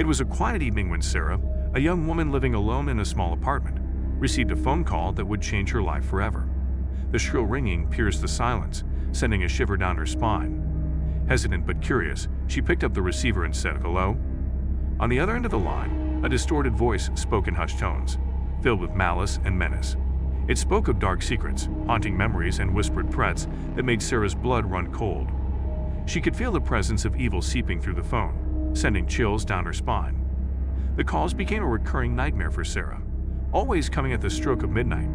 It was a quiet evening when Sarah, a young woman living alone in a small apartment, received a phone call that would change her life forever. The shrill ringing pierced the silence, sending a shiver down her spine. Hesitant but curious, she picked up the receiver and said, "Hello?" On the other end of the line, a distorted voice spoke in hushed tones, filled with malice and menace. It spoke of dark secrets, haunting memories, and whispered threats that made Sarah's blood run cold. She could feel the presence of evil seeping through the phone, sending chills down her spine. The calls became a recurring nightmare for Sarah, always coming at the stroke of midnight.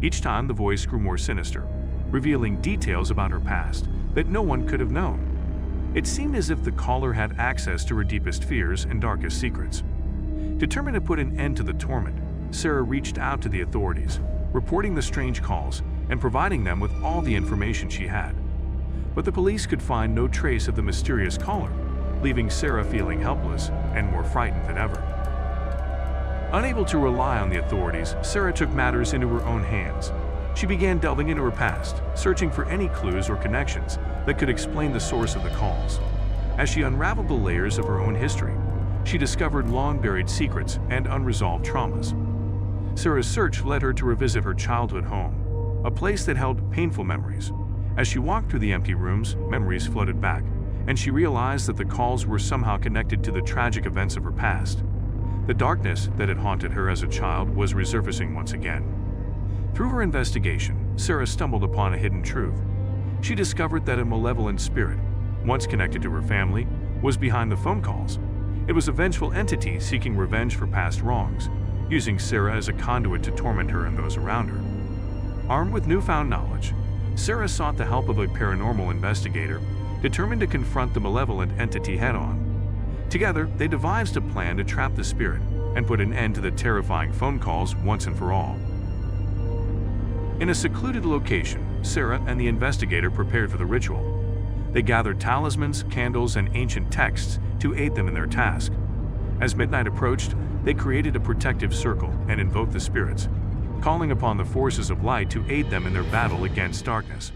Each time the voice grew more sinister, revealing details about her past that no one could have known. It seemed as if the caller had access to her deepest fears and darkest secrets. Determined to put an end to the torment, Sarah reached out to the authorities, reporting the strange calls and providing them with all the information she had. But the police could find no trace of the mysterious caller, leaving Sarah feeling helpless and more frightened than ever. Unable to rely on the authorities, Sarah took matters into her own hands. She began delving into her past, searching for any clues or connections that could explain the source of the calls. As she unraveled the layers of her own history, she discovered long-buried secrets and unresolved traumas. Sarah's search led her to revisit her childhood home, a place that held painful memories. As she walked through the empty rooms, memories flooded back, and she realized that the calls were somehow connected to the tragic events of her past. The darkness that had haunted her as a child was resurfacing once again. Through her investigation, Sarah stumbled upon a hidden truth. She discovered that a malevolent spirit, once connected to her family, was behind the phone calls. It was a vengeful entity seeking revenge for past wrongs, using Sarah as a conduit to torment her and those around her. Armed with newfound knowledge, Sarah sought the help of a paranormal investigator, determined to confront the malevolent entity head-on. Together, they devised a plan to trap the spirit and put an end to the terrifying phone calls once and for all. In a secluded location, Sarah and the investigator prepared for the ritual. They gathered talismans, candles, and ancient texts to aid them in their task. As midnight approached, they created a protective circle and invoked the spirits, calling upon the forces of light to aid them in their battle against darkness.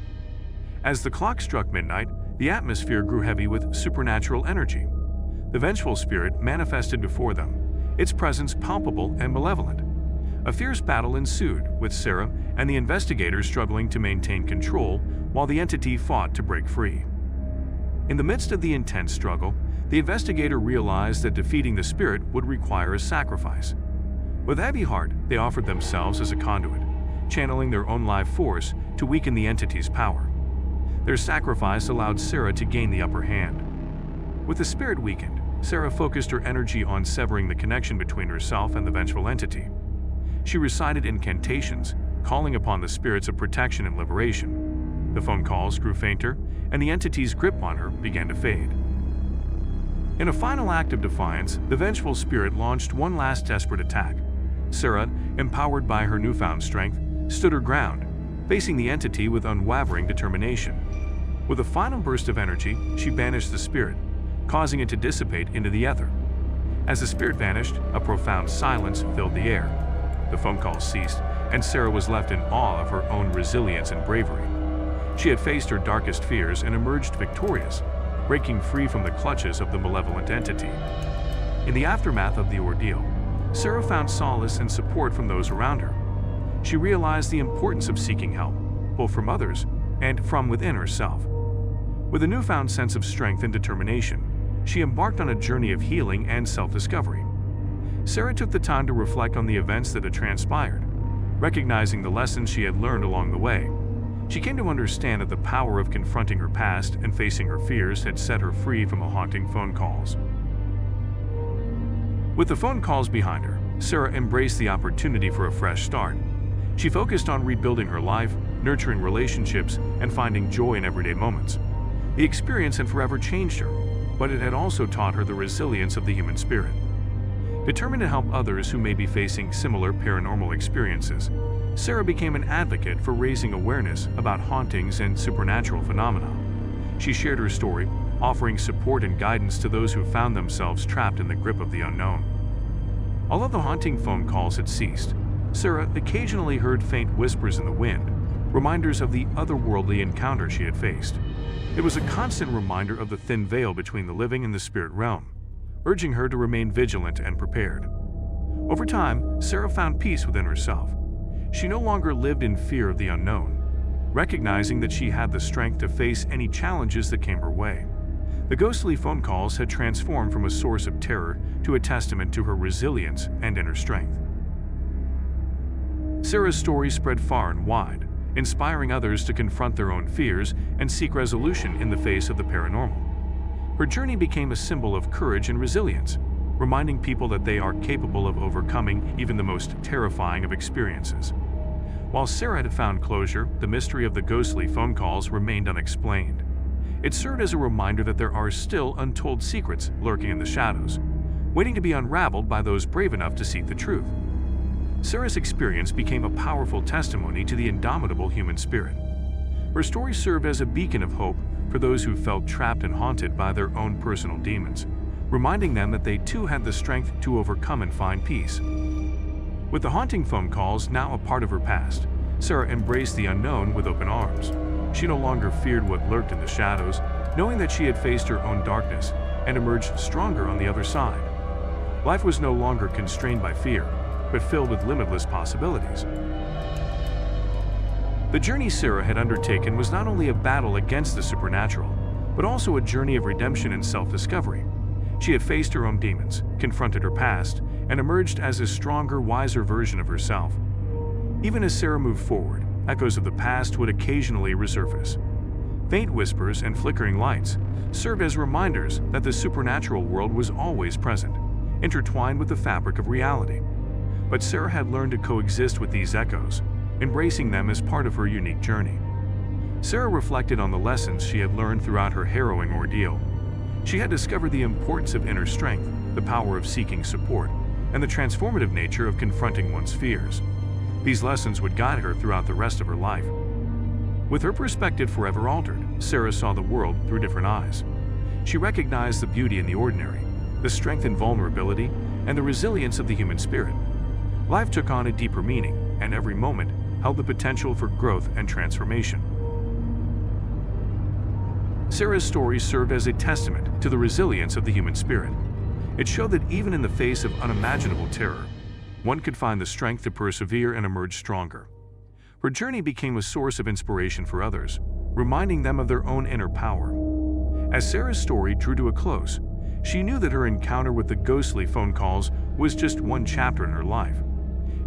As the clock struck midnight, the atmosphere grew heavy with supernatural energy. The vengeful spirit manifested before them, its presence palpable and malevolent. A fierce battle ensued, with Sarah and the investigators struggling to maintain control while the entity fought to break free. In the midst of the intense struggle, the investigator realized that defeating the spirit would require a sacrifice. With a heavy heart, they offered themselves as a conduit, channeling their own life force to weaken the entity's power. Their sacrifice allowed Sarah to gain the upper hand. With the spirit weakened, Sarah focused her energy on severing the connection between herself and the vengeful entity. She recited incantations, calling upon the spirits of protection and liberation. The phone calls grew fainter, and the entity's grip on her began to fade. In a final act of defiance, the vengeful spirit launched one last desperate attack. Sarah, empowered by her newfound strength, stood her ground, facing the entity with unwavering determination. With a final burst of energy, she banished the spirit, causing it to dissipate into the ether. As the spirit vanished, a profound silence filled the air. The phone calls ceased, and Sarah was left in awe of her own resilience and bravery. She had faced her darkest fears and emerged victorious, breaking free from the clutches of the malevolent entity. In the aftermath of the ordeal, Sarah found solace and support from those around her. She realized the importance of seeking help, both from others and from within herself. With a newfound sense of strength and determination, she embarked on a journey of healing and self-discovery. Sarah took the time to reflect on the events that had transpired, recognizing the lessons she had learned along the way. She came to understand that the power of confronting her past and facing her fears had set her free from the haunting phone calls. With the phone calls behind her, Sarah embraced the opportunity for a fresh start. She focused on rebuilding her life, nurturing relationships, and finding joy in everyday moments. The experience had forever changed her, but it had also taught her the resilience of the human spirit. Determined to help others who may be facing similar paranormal experiences, Sarah became an advocate for raising awareness about hauntings and supernatural phenomena. She shared her story, offering support and guidance to those who found themselves trapped in the grip of the unknown. Although the haunting phone calls had ceased, Sarah occasionally heard faint whispers in the wind, reminders of the otherworldly encounter she had faced. It was a constant reminder of the thin veil between the living and the spirit realm, urging her to remain vigilant and prepared. Over time, Sarah found peace within herself. She no longer lived in fear of the unknown, recognizing that she had the strength to face any challenges that came her way. The ghostly phone calls had transformed from a source of terror to a testament to her resilience and inner strength. Sarah's story spread far and wide, inspiring others to confront their own fears and seek resolution in the face of the paranormal. Her journey became a symbol of courage and resilience, reminding people that they are capable of overcoming even the most terrifying of experiences. While Sarah had found closure, the mystery of the ghostly phone calls remained unexplained. It served as a reminder that there are still untold secrets lurking in the shadows, waiting to be unraveled by those brave enough to seek the truth. Sarah's experience became a powerful testimony to the indomitable human spirit. Her story served as a beacon of hope for those who felt trapped and haunted by their own personal demons, reminding them that they too had the strength to overcome and find peace. With the haunting phone calls now a part of her past, Sarah embraced the unknown with open arms. She no longer feared what lurked in the shadows, knowing that she had faced her own darkness and emerged stronger on the other side. Life was no longer constrained by fear, but filled with limitless possibilities. The journey Sarah had undertaken was not only a battle against the supernatural, but also a journey of redemption and self-discovery. She had faced her own demons, confronted her past, and emerged as a stronger, wiser version of herself. Even as Sarah moved forward, echoes of the past would occasionally resurface. Faint whispers and flickering lights served as reminders that the supernatural world was always present, intertwined with the fabric of reality. But Sarah had learned to coexist with these echoes, embracing them as part of her unique journey. Sarah reflected on the lessons she had learned throughout her harrowing ordeal. She had discovered the importance of inner strength, the power of seeking support, and the transformative nature of confronting one's fears. These lessons would guide her throughout the rest of her life. With her perspective forever altered, Sarah saw the world through different eyes. She recognized the beauty in the ordinary, the strength in vulnerability, and the resilience of the human spirit. Life took on a deeper meaning, and every moment held the potential for growth and transformation. Sarah's story served as a testament to the resilience of the human spirit. It showed that even in the face of unimaginable terror, one could find the strength to persevere and emerge stronger. Her journey became a source of inspiration for others, reminding them of their own inner power. As Sarah's story drew to a close, she knew that her encounter with the ghostly phone calls was just one chapter in her life.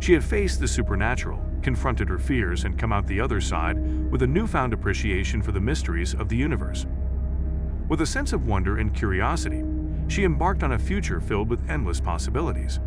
She had faced the supernatural, confronted her fears, and come out the other side with a newfound appreciation for the mysteries of the universe. With a sense of wonder and curiosity, she embarked on a future filled with endless possibilities.